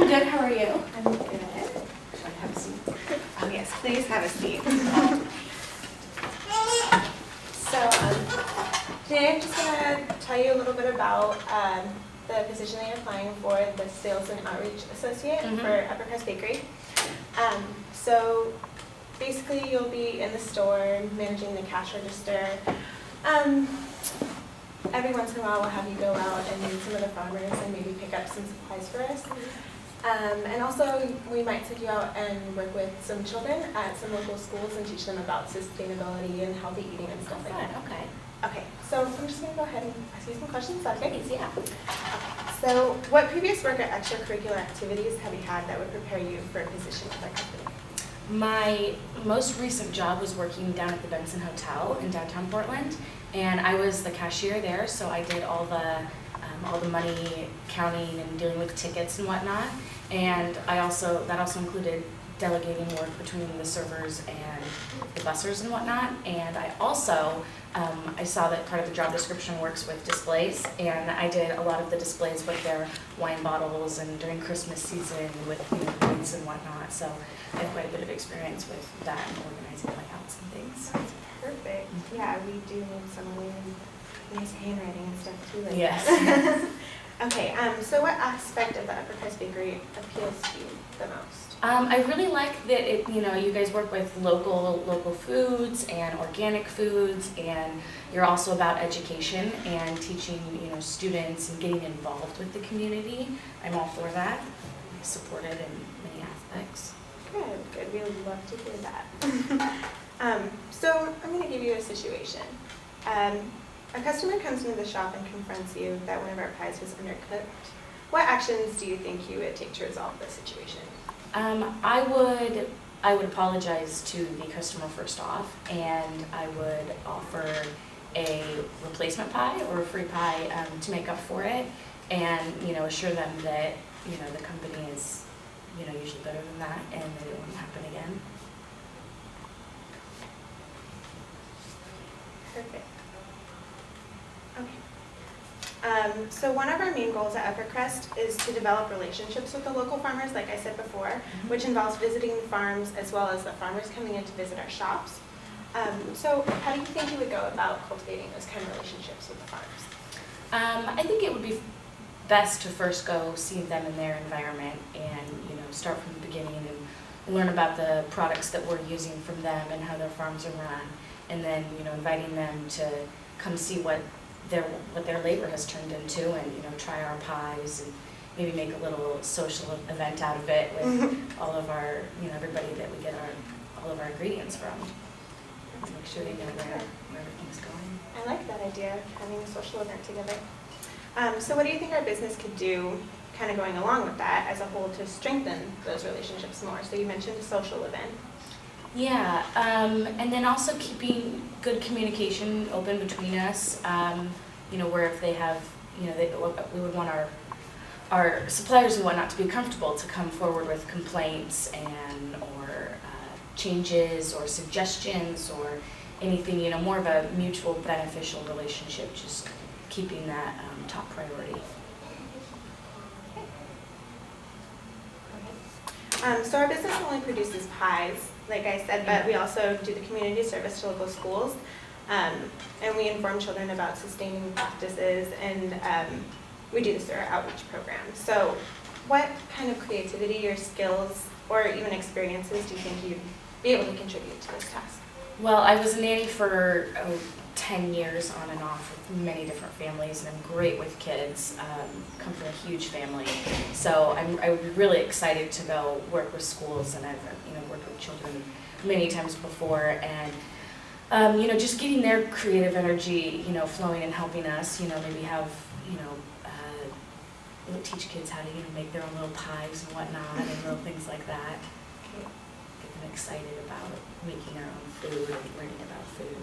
good. How are you? I'm good. Should I have a seat? Oh yes, please have a seat. Today I'm just going to tell you a little bit about the position that you're applying for, the Sales and Outreach Associate for Uppercrust Bakery. So basically you'll be in the store managing the cash register. Every once in a while we'll have you go out and meet some of the farmers and maybe pick up some supplies for us. And also we might send you out and work with some children at some local schools and teach them about sustainability and healthy eating and stuff like that. Okay. Okay, so I'm just going to go ahead and ask you some questions. Okay? Yeah. So what previous work or extracurricular activities have you had that would prepare you for a position with our company? My most recent job was working down at the Benson Hotel in downtown Portland, and I was the cashier there, so I did all the money counting and dealing with tickets and whatnot. And that also included delegating work between the servers and the bussers and whatnot. And I also I saw that part of the job description works with displays, and I did a lot of the displays with their wine bottles and during Christmas season with wreaths and whatnot. So I have quite a bit of experience with that and organizing layouts and things. Perfect. Yeah, we do need someone with nice handwriting and stuff too. Like Yes. that. Okay, so what aspect of the Uppercrust Bakery appeals to you the most? I really like that you guys work with local foods and organic foods, and you're also about education and teaching students and getting involved with the community. I'm all for that. I support it in many aspects. Good. We would love to hear that. So I'm going to give you a situation. A customer comes into the shop and confronts you that one of our pies was undercooked. What actions do you think you would take to resolve this situation? I would apologize to the customer first off, and I would offer a replacement pie or a free pie to make up for it, and assure them that the company is usually better than that, and that it won't happen again. Perfect. Okay. So one of our main goals at Uppercrust is to develop relationships with the local farmers, like I said before, which involves visiting the farms as well as the farmers coming in to visit our shops. So how do you think you would go about cultivating those kind of relationships with the farmers? I think it would be best to first go see them in their environment and start from the beginning and learn about the products that we're using from them and how their farms are run, and then inviting them to come see what their labor has turned into, and try our pies and maybe make a little social event out of it with all of our everybody that we get all of our ingredients from. Make sure they know where everything's going. I like that idea, having a social event together. So what do you think our business could do, kind of going along with that as a whole, to strengthen those relationships more? So you mentioned a social event. Yeah, and then also keeping good communication open between us, where if they have, we would want our suppliers and whatnot to be comfortable to come forward with complaints or changes or suggestions or anything, more of a mutual beneficial relationship, just keeping that top priority. So our business only produces pies, like I said, but we also do the community service to local schools, and we inform children about sustaining practices, and we do this through our outreach program. So what kind of creativity or skills or even experiences do you think you'd be able to contribute to this task? Well, I was a nanny for 10 years on and off with many different families, and I'm great with kids, come from a huge family. So I would be really excited to go work with schools, and I've worked with children many times before, and just getting their creative energy, flowing and helping us, maybe have, teach kids how to make their own little pies and whatnot and little things like that. Get them excited about making their own food and learning about food.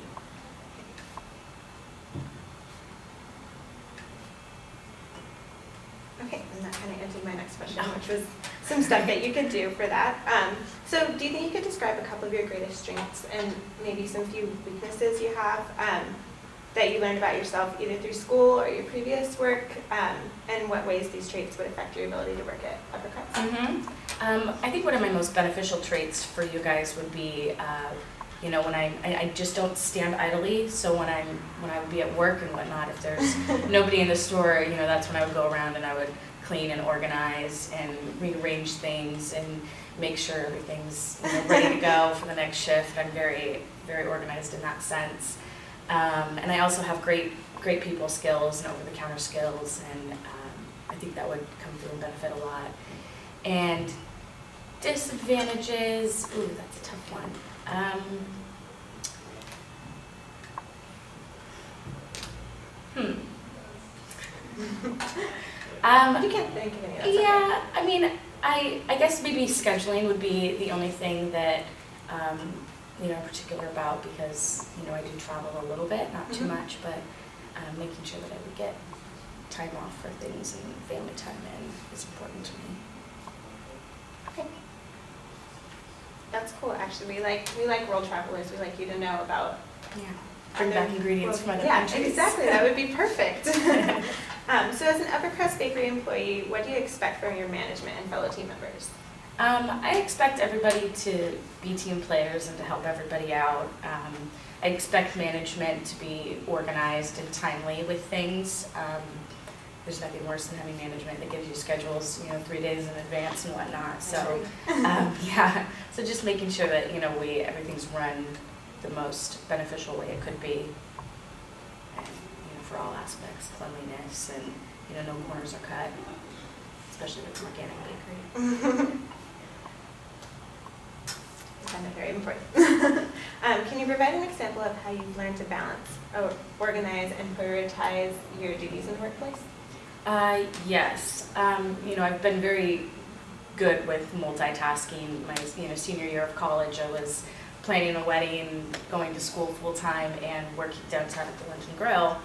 Okay, and that kind of answered my next question, which was some stuff that you could do for that. So do you think you could describe a couple of your greatest strengths and maybe some few weaknesses you have that you learned about yourself either through school or your previous work, and what ways these traits would affect your ability to work at uppercrust? I think one of my most beneficial traits for you guys would be, when I just don't stand idly. So when I would be at work and whatnot, if there's nobody in the store, that's when I would go around and I would clean and organize and rearrange things and make sure everything's ready to go for the next shift. I'm very, very organized in that sense. And I also have great people skills and over-the-counter skills, and I think that would come through and benefit a lot. And disadvantages, ooh, that's a tough one. If you can't think of any, that's yeah, okay. I mean, I guess maybe scheduling would be the only thing that I'm particular about, because I do travel a little bit, not too much, but making sure that I would get time off for things and family time in is important to me. Okay. That's cool. Actually, we like world travelers. We like you to know about. Yeah. Bring back ingredients from other countries. Yeah, exactly. That would be perfect. So as an uppercrust bakery employee, what do you expect from your management and fellow team members? I expect everybody to be team players and to help everybody out. I expect management to be organized and timely with things. There's nothing worse than having management that gives you schedules, 3 days in advance and whatnot. So, yeah. So just making sure that everything's run the most beneficial way it could be, and for all aspects, cleanliness, and no corners are cut, especially with organic bakery. I find that very important. Can you provide an example of how you've learned to balance, organize, and prioritize your duties in the workplace? Yes. I've been very good with multitasking. My senior year of college, I was planning a wedding, going to school full time, and working downtown at the Lunch and Grill.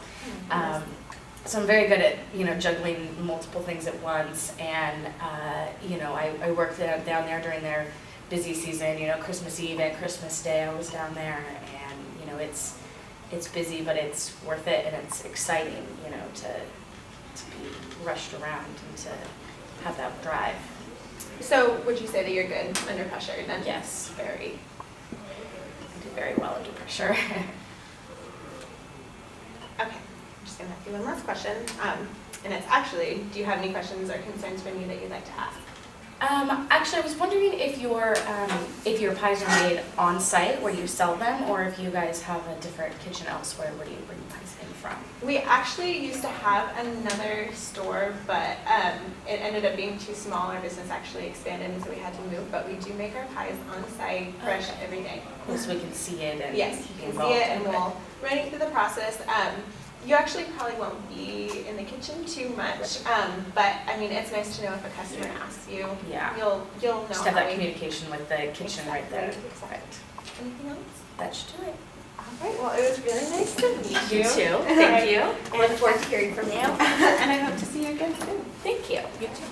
So I'm very good at juggling multiple things at once, and I worked down there during their busy season. Christmas Eve and Christmas Day I was down there, and it's busy, but it's worth it, and it's exciting to be rushed around and to have that drive. So would you say that you're good under pressure then? Yes, very. I do very well under pressure. Okay, I'm just going to ask you one last question. And it's actually, do you have any questions or concerns for me that you'd like to ask? Actually, I was wondering if your pies are made on site where you sell them, or if you guys have a different kitchen elsewhere where you bring pies in from. We actually used to have another store, but it ended up being too small. Our business actually expanded, and so we had to move. But we do make our pies on site, fresh every day. Cool, so we can see it and yes, you can see it, and we'll run it through the process. You actually probably won't be in the kitchen too much, but I mean, it's nice to know if a customer asks you. Yeah. You'll know. Just have that communication with the kitchen right there. Exactly. Anything else? That should do it. All right. Well, it was really nice to meet you. You too. Thank you. I look forward to hearing from you. And I hope to see you again soon. Thank you. You too.